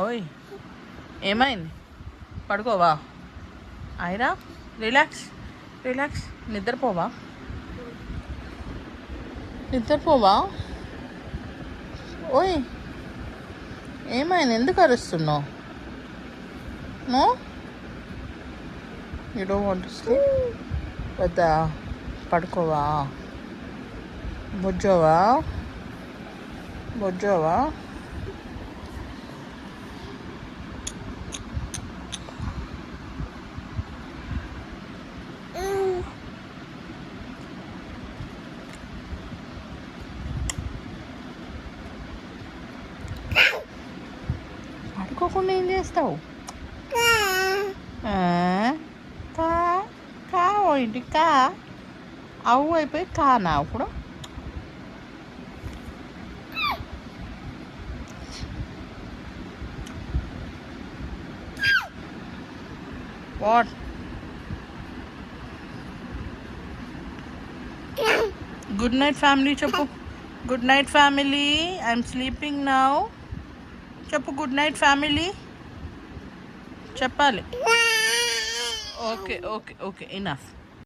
ఓయ్ ఏమైంది? పడుకోవా? ఐరా రిలాక్స్ రిలాక్స్. నిద్రపోవా? నిద్రపోవా? ఓయ్ ఏమైంది? ఎందుకు అరుస్తున్నావు? No, you don't want to sleep? వద్దా? పడుకోవా? బొజ్జోవా? బొజ్జోవా? పడుకోకుండా ఏం చేస్తావు? కా కా ఏంటి కా అవు అయిపోయి కానా ఇప్పుడు? వాట్? గుడ్ నైట్ ఫ్యామిలీ చెప్పు. Good night family, I'm sleeping now. చెప్పు గుడ్ నైట్ ఫ్యామిలీ చెప్పాలి. Okay okay okay, enough.